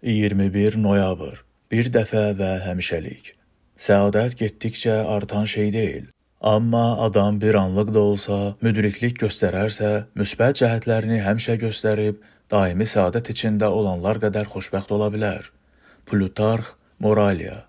21 noyabr. Bir dəfə və həmişəlik. Səadət getdikcə artan şey deyil. Amma adam bir anlıq da olsa, müdriklik göstərərsə, müsbət cəhətlərini həmişə göstərib, daimi səadət içində olanlar qədər xoşbəxt ola bilər. Plutarx, Moralia.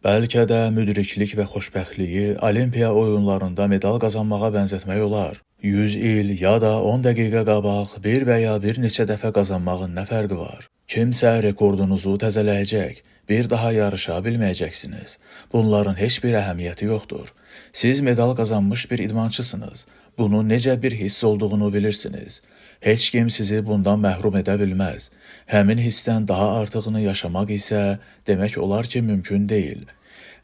Bəlkə də müdriklik və xoşbəxtliyi Olimpiya oyunlarında medal qazanmağa bənzətmək olar. 100 il ya da 10 dəqiqə qabaq bir və ya bir neçə dəfə qazanmağın nə fərqi var? Kimsə rekordunuzu təzələyəcək, bir daha yarışa bilməyəcəksiniz. Bunların heç bir əhəmiyyəti yoxdur. Siz medal qazanmış bir idmançısınız. Bunun necə bir hiss olduğunu bilirsiniz. Heç kim sizi bundan məhrum edə bilməz. Həmin hissdən daha artığını yaşamaq isə demək olar ki, mümkün deyil.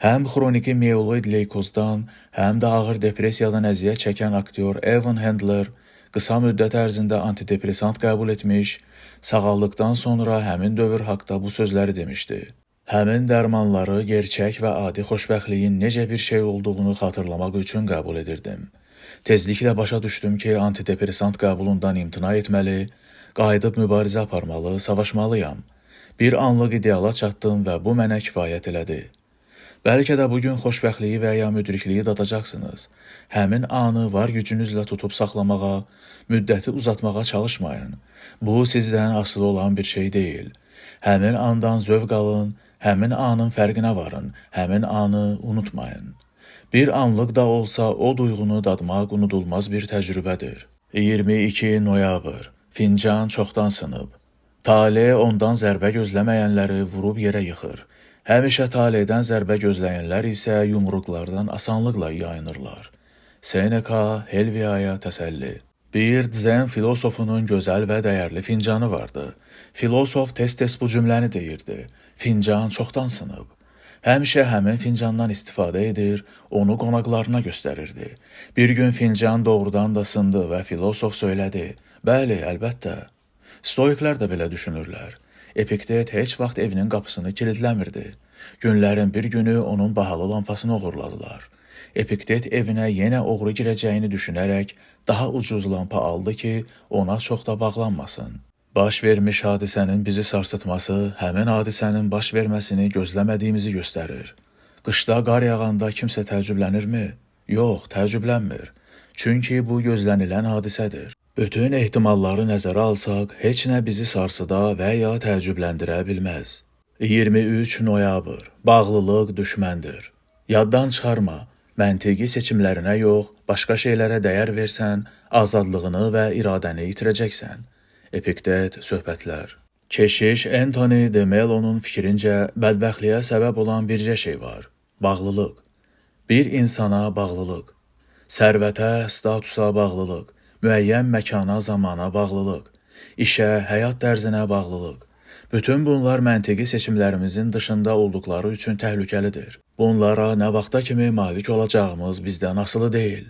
Həm xroniki mieloid leykozdan, həm də ağır depressiyadan əziyyət çəkən aktyor Evan Handler qısa müddət ərzində antidepressant qəbul etmiş, sağaldıqdan sonra həmin dövr haqda bu sözləri demişdi. Həmin dərmanları gerçək və adi xoşbəxtliyin necə bir şey olduğunu xatırlamaq üçün qəbul edirdim. Tezliklə başa düşdüm ki, antidepressant qəbulundan imtina etməli, qayıdıb mübarizə aparmalı, savaşmalıyam. Bir anlıq ideala çatdım və bu mənə kifayət elədi. Bəlkə də bugün xoşbəxtliyi və ya müdrikliyi dadacaqsınız. Həmin anı var gücünüzlə tutub saxlamağa, müddəti uzatmağa çalışmayın. Bu sizdən asılı olan bir şey deyil. Həmin andan zövq alın, həmin anın fərqinə varın, həmin anı unutmayın. Bir anlıq da olsa o duyğunu dadmaq unudulmaz bir təcrübədir. 22 noyabr. Fincan çoxdan sınıb. Tale ondan zərbə gözləməyənləri vurub yerə yıxır. Həmişə taleydən zərbə gözləyənlər isə yumruqlardan asanlıqla yayınırlar. Seneca, Helviaya təsəlli. Bir Zen filosofunun gözəl və dəyərli fincanı vardı. Filosof tez-tez bu cümləni deyirdi. Fincan çoxdan sınıb. Həmişə həmin fincandan istifadə edir, onu qonaqlarına göstərirdi. Bir gün fincan doğrudan da sındı və filosof söylədi. Bəli, əlbəttə. Stoiklər də belə düşünürlər. Epiktet heç vaxt evinin qapısını kilitləmirdi. Günlərin bir günü onun bahalı lampasını oğurladılar. Epiktet evinə yenə oğru girəcəyini düşünərək daha ucuz lampa aldı ki, ona çox da bağlanmasın. Baş vermiş hadisənin bizi sarsıtması, həmin hadisənin baş verməsini gözləmədiyimizi göstərir. Qışda qar yağanda kimsə təəccüblənirmi? Yox, təəccüblənmir. Çünki bu gözlənilən hadisədir. Bütün ehtimalları nəzərə alsaq, heç nə bizi sarsıda və ya təəccübləndirə bilməz. 23 noyabr. Bağlılıq düşməndir. Yaddan çıxarma, məntiqi seçimlərinə yox, başqa şeylərə dəyər versən, azadlığını və iradəni itirəcəksən. Epiktet söhbətlər. Keşiş Anthony de Melo'nun fikrincə, bədbəxtliyə səbəb olan bircə şey var. Bağlılıq. Bir insana bağlılıq. Sərvətə, statusa bağlılıq. Müəyyən məkana, zamana bağlılıq, işə, həyat tərzinə bağlılıq. Bütün bunlar məntiqi seçimlərimizin dışında olduqları üçün təhlükəlidir. Bunlara nə vaxta kimi malik olacağımız bizdən asılı deyil.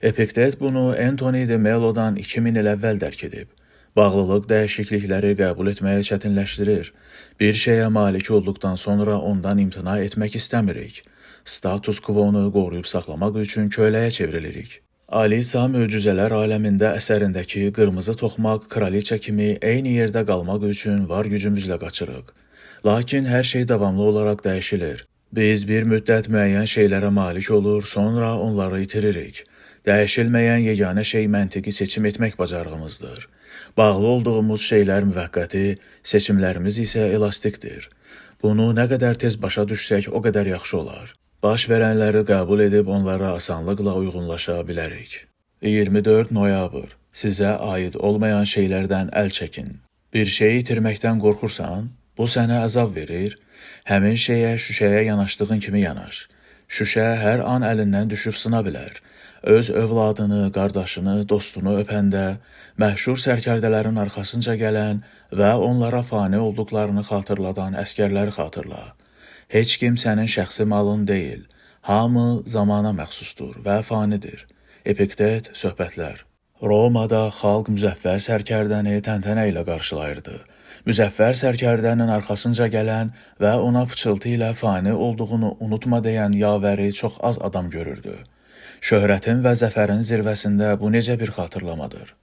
Epiktet bunu Anthony de Melo'dan 2000 il əvvəl dərk edib. Bağlılıq dəyişiklikləri qəbul etməyə çətinləşdirir. Bir şeyə malik olduqdan sonra ondan imtina etmək istəmirik. Status quo-nu qoruyub saxlamaq üçün köləyə çevrilirik. Alisa Möcüzələr aləmində əsərindəki qırmızı toxmaq kraliçə kimi eyni yerdə qalmaq üçün var gücümüzlə qaçırıq. Lakin hər şey davamlı olaraq dəyişilir. Biz bir müddət müəyyən şeylərə malik olur, sonra onları itiririk. Dəyişilməyən yeganə şey məntiqi seçim etmək bacarığımızdır. Bağlı olduğumuz şeylər müvəqqəti, seçimlərimiz isə elastikdir. Bunu nə qədər tez başa düşsək, o qədər yaxşı olar. Baş verənləri qəbul edib onlara asanlıqla uyğunlaşa bilərik. 24 noyabr. Sizə aid olmayan şeylərdən əl çəkin. Bir şeyi itirməkdən qorxursan, bu sənə əzab verir. Həmin şeyə şüşəyə yanaşdığın kimi yanaş. Şüşə hər an əlindən düşüb sına bilər. Öz övladını, qardaşını, dostunu öpəndə, məşhur sərkərdələrin arxasınca gələn və onlara fani olduqlarını xatırladan əskərləri xatırla. Heç kim sənin şəxsi malın deyil. Hamı zamana məxsusdur və fanidir. Epiktet söhbətlər. Romada xalq müzəffər sərkərdəni təntənə ilə qarşılayırdı. Müzəffər sərkərdənin arxasınca gələn və ona pıçıltı ilə fani olduğunu unutma deyən yavəri çox az adam görürdü. Şöhrətin və zəfərin zirvəsində bu necə bir xatırlamadır.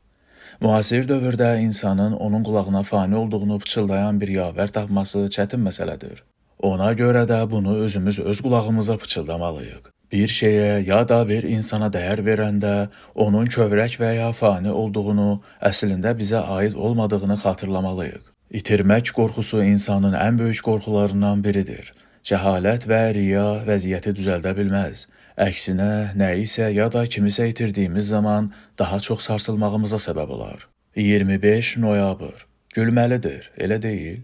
Müasir dövrdə insanın onun qulağına fani olduğunu pıçıldayan bir yavər tapması çətin məsələdir. Ona görə də bunu özümüz öz qulağımıza pıçıldamalıyıq. Bir şeyə ya da bir insana dəyər verəndə onun kövrək və ya fani olduğunu, əslində bizə aid olmadığını xatırlamalıyıq. İtirmək qorxusu insanın ən böyük qorxularından biridir. Cəhalət və riya vəziyyəti düzəldə bilməz. Əksinə, nəyisə ya da kimisə itirdiyimiz zaman daha çox sarsılmağımıza səbəb olar. 25 noyabr. Gülməlidir, elə deyil?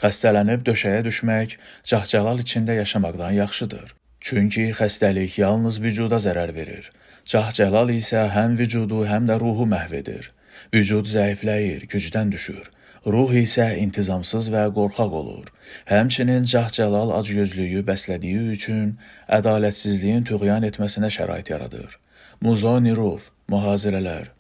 Xəstələnib döşəyə düşmək cahcəlal içində yaşamaqdan yaxşıdır. Çünki xəstəlik yalnız vücuda zərər verir. Cahcəlal isə həm vücudu, həm də ruhu məhv edir. Vücud zəifləyir, gücdən düşür. Ruh isə intizamsız və qorxaq olur. Həmçinin cahcəlal acgözlüyü bəslədiyi üçün ədalətsizliyin tüğyan etməsinə şərait yaradır. Muzonirov, mühazirələr.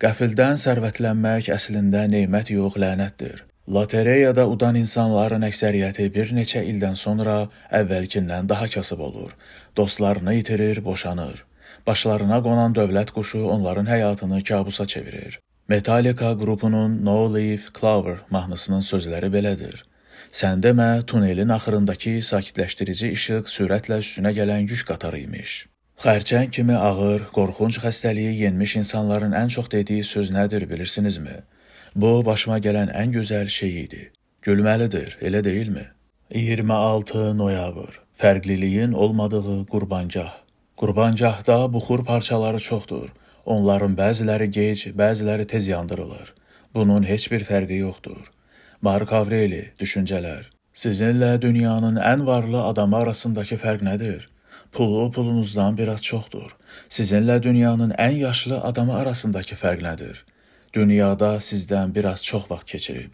Qəfildən sərvətlənmək əslində neymət yox, lənətdir. Lotereyada udan insanların əksəriyyəti bir neçə ildən sonra əvvəlkindən daha kasıb olur. Dostlarını itirir, boşanır. Başlarına qonan dövlət quşu onların həyatını kabusa çevirir. Metallica qrupunun No Leaf Clover mahnısının sözləri belədir. Sən demə, tunelin axırındakı sakitləşdirici işıq sürətlə üstünə gələn yük qatarı imiş. Xərçəng kimi ağır, qorxunc xəstəliyi yenmiş insanların ən çox dediyi söz nədir bilirsinizmi? Bu, başıma gələn ən gözəl şey idi. Gülməlidir, elə deyilmi? 26 noyabr. Fərqliliyin olmadığı qurbancah. Qurbancahda buxur parçaları çoxdur. Onların bəziləri gec, bəziləri tez yandırılır. Bunun heç bir fərqi yoxdur. Mark Avreli, düşüncələr. Sizinlə dünyanın ən varlı adamı arasındakı fərq nədir? Pulu pulunuzdan biraz çoxdur. Sizinlə dünyanın ən yaşlı adamı arasındakı fərq nədir? Dünyada sizdən biraz çox vaxt keçirib.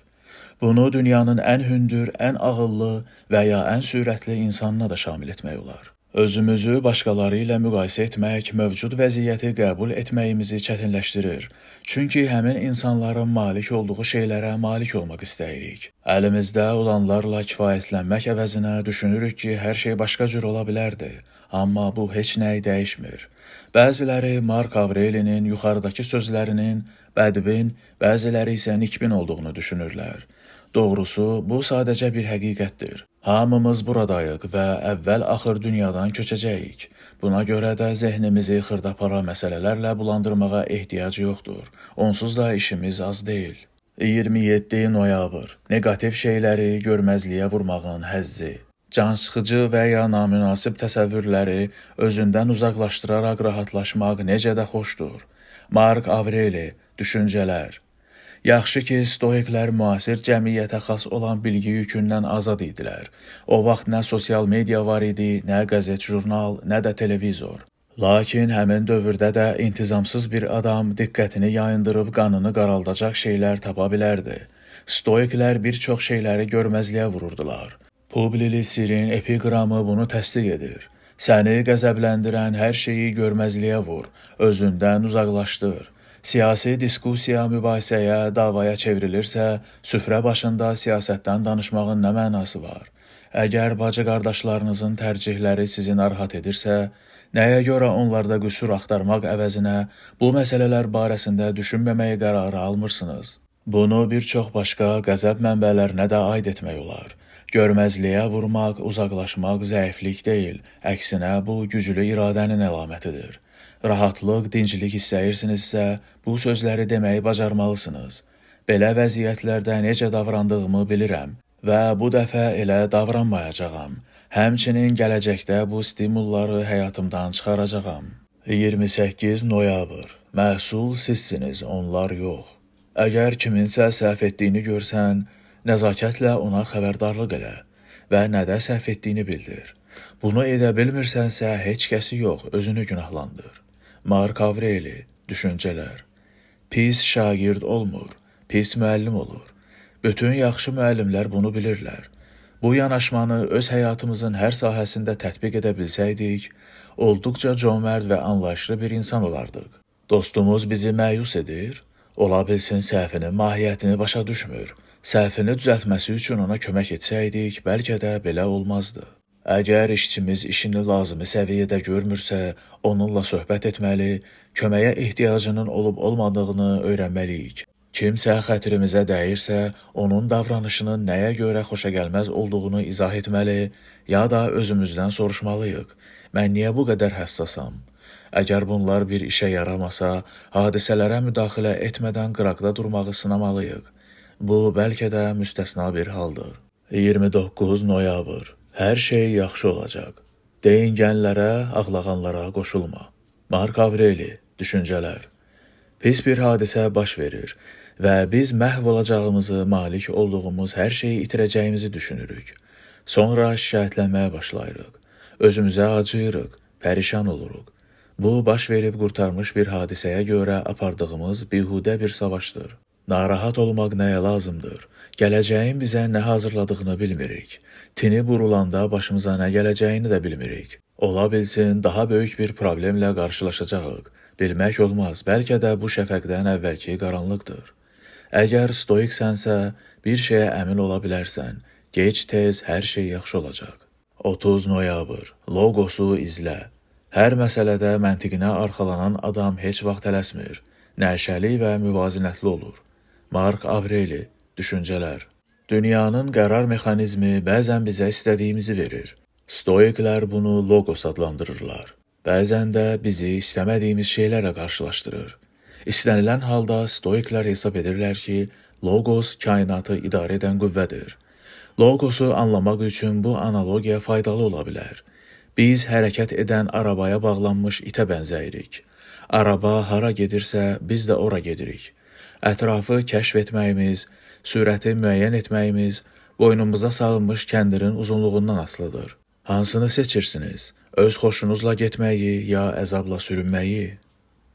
Bunu dünyanın ən hündür, ən ağıllı və ya ən sürətli insanına da şamil etmək olar. Özümüzü başqaları ilə müqayisə etmək, mövcud vəziyyəti qəbul etməyimizi çətinləşdirir. Çünki həmin insanların malik olduğu şeylərə malik olmaq istəyirik. Əlimizdə olanlarla kifayətlənmək əvəzinə düşünürük ki, hər şey başqa cür ola bilərdi. Amma bu heç nəyi dəyişmir. Bəziləri Mark Avrelinin yuxarıdakı sözlərinin bədbin, bəziləri isə nikbin olduğunu düşünürlər. Doğrusu, bu sadəcə bir həqiqətdir. Hamımız buradayıq və əvvəl-axır dünyadan köçəcəyik. Buna görə də zehnimizi xırdapara məsələlərlə bulandırmağa ehtiyac yoxdur. Onsuz da işimiz az deyil. 27 noyabr. Negativ şeyləri görməzliyə vurmağın həzzi. Cansıxıcı və ya namünasib təsəvvürləri özündən uzaqlaşdıraraq rahatlaşmaq necə də xoşdur. Mark Avreli, düşüncələr. Yaxşı ki, stoiklər müasir cəmiyyətə xas olan bilgi yükündən azad idilər. O vaxt nə sosial media var idi, nə qəzet, jurnal, nə də televizor. Lakin həmin dövrdə də intizamsız bir adam diqqətini yayındırıb qanını qaraldacaq şeylər tapa bilərdi. Stoiklər bir çox şeyləri görməzliyə vururdular. Publi Sirin epiqramı bunu təsdiq edir. Səni qəzəbləndirən hər şeyi görməzliyə vur, özündən uzaqlaşdır. Siyasi diskusiya mübahisəyə, davaya çevrilirsə, süfrə başında siyasətdən danışmağın nə mənası var? Əgər bacı qardaşlarınızın tərcihləri sizi narahat edirsə, nəyə görə onlarda qüsur axtarmaq əvəzinə bu məsələlər barəsində düşünməməyə qərarı almırsınız? Bunu bir çox başqa qəzəb mənbələrinə də aid etmək olar. Görməzliyə vurmaq, uzaqlaşmaq zəiflik deyil, əksinə bu güclü iradənin əlamətidir. Rahatlıq, dinclik istəyirsinizsə, bu sözləri deməyi bacarmalısınız. Belə vəziyyətlərdə necə davrandığımı bilirəm və bu dəfə elə davranmayacağam. Həmçinin gələcəkdə bu stimulları həyatımdan çıxaracağam. 28 noyabr. Məhsul sizsiniz, onlar yox. Əgər kiminsə səhv etdiyini görsən, nəzakətlə ona xəbərdarlıq elə və nədə səhv etdiyini bildir. Bunu edə bilmirsənsə, heç kəsi yox, özünü günahlandır. Mark Avreli, düşüncələr. Pis şagird olmur, pis müəllim olur. Bütün yaxşı müəllimlər bunu bilirlər. Bu yanaşmanı öz həyatımızın hər sahəsində tətbiq edə bilsəydik, olduqca cömərd və anlayışlı bir insan olardıq. Dostumuz bizi məyus edir, ola bilsin səhvinin mahiyyətini başa düşmür. Səhvini düzəltməsi üçün ona kömək etsəydik, bəlkə də belə olmazdı. Əgər işçimiz işini lazımi səviyyədə görmürsə, onunla söhbət etməli, köməyə ehtiyacının olub-olmadığını öyrənməliyik. Kimsə xətrimizə dəyirsə, onun davranışının nəyə görə xoşagəlməz olduğunu izah etməli, ya da özümüzdən soruşmalıyıq. Mən niyə bu qədər həssasam? Əgər bunlar bir işə yaramasa, hadisələrə müdaxilə etmədən qıraqda durmağı sınamalıyıq. Bu, bəlkə də müstəsna bir haldır. 29 noyabr. Hər şey yaxşı olacaq. Deyingənlərə, ağlağanlara qoşulma. Mark Avreli, düşüncələr. Pis bir hadisə baş verir və biz məhv olacağımızı, malik olduğumuz hər şeyi itirəcəyimizi düşünürük. Sonra şikayətlənməyə başlayırıq. Özümüzə acıyırıq, pərişan oluruq. Bu, baş verib qurtarmış bir hadisəyə görə apardığımız bihudə bir savaşdır. Narahat olmaq nəyə lazımdır? Gələcəyin bizə nə hazırladığını bilmirik. Tini burulanda başımıza nə gələcəyini də bilmirik. Ola bilsin, daha böyük bir problemlə qarşılaşacağıq. Bilmək olmaz, bəlkə də bu şəfəqdən əvvəlki qaranlıqdır. Əgər stoiksənsə, bir şeyə əmin ola bilərsən, gec-tez hər şey yaxşı olacaq. 30 noyabr. Logosu izlə. Hər məsələdə məntiqinə arxalanan adam heç vaxt tələsmir. Nəşəli və müvazinətli olur. Mark Avreli, düşüncələr. Dünyanın qərar mexanizmi bəzən bizə istədiyimizi verir. Stoiklər bunu logos adlandırırlar. Bəzən də bizi istəmədiyimiz şeylərlə qarşılaşdırır. İstənilən halda stoiklər hesab edirlər ki, logos kainatı idarə edən qüvvədir. Logosu anlamaq üçün bu analogiya faydalı ola bilər. Biz hərəkət edən arabaya bağlanmış itə bənzəyirik. Araba hara gedirsə, biz də ora gedirik. Ətrafı kəşf etməyimiz, sürəti müəyyən etməyimiz boynumuza salınmış kəndirin uzunluğundan asılıdır. Hansını seçirsiniz? Öz xoşunuzla getməyi ya əzabla sürünməyi?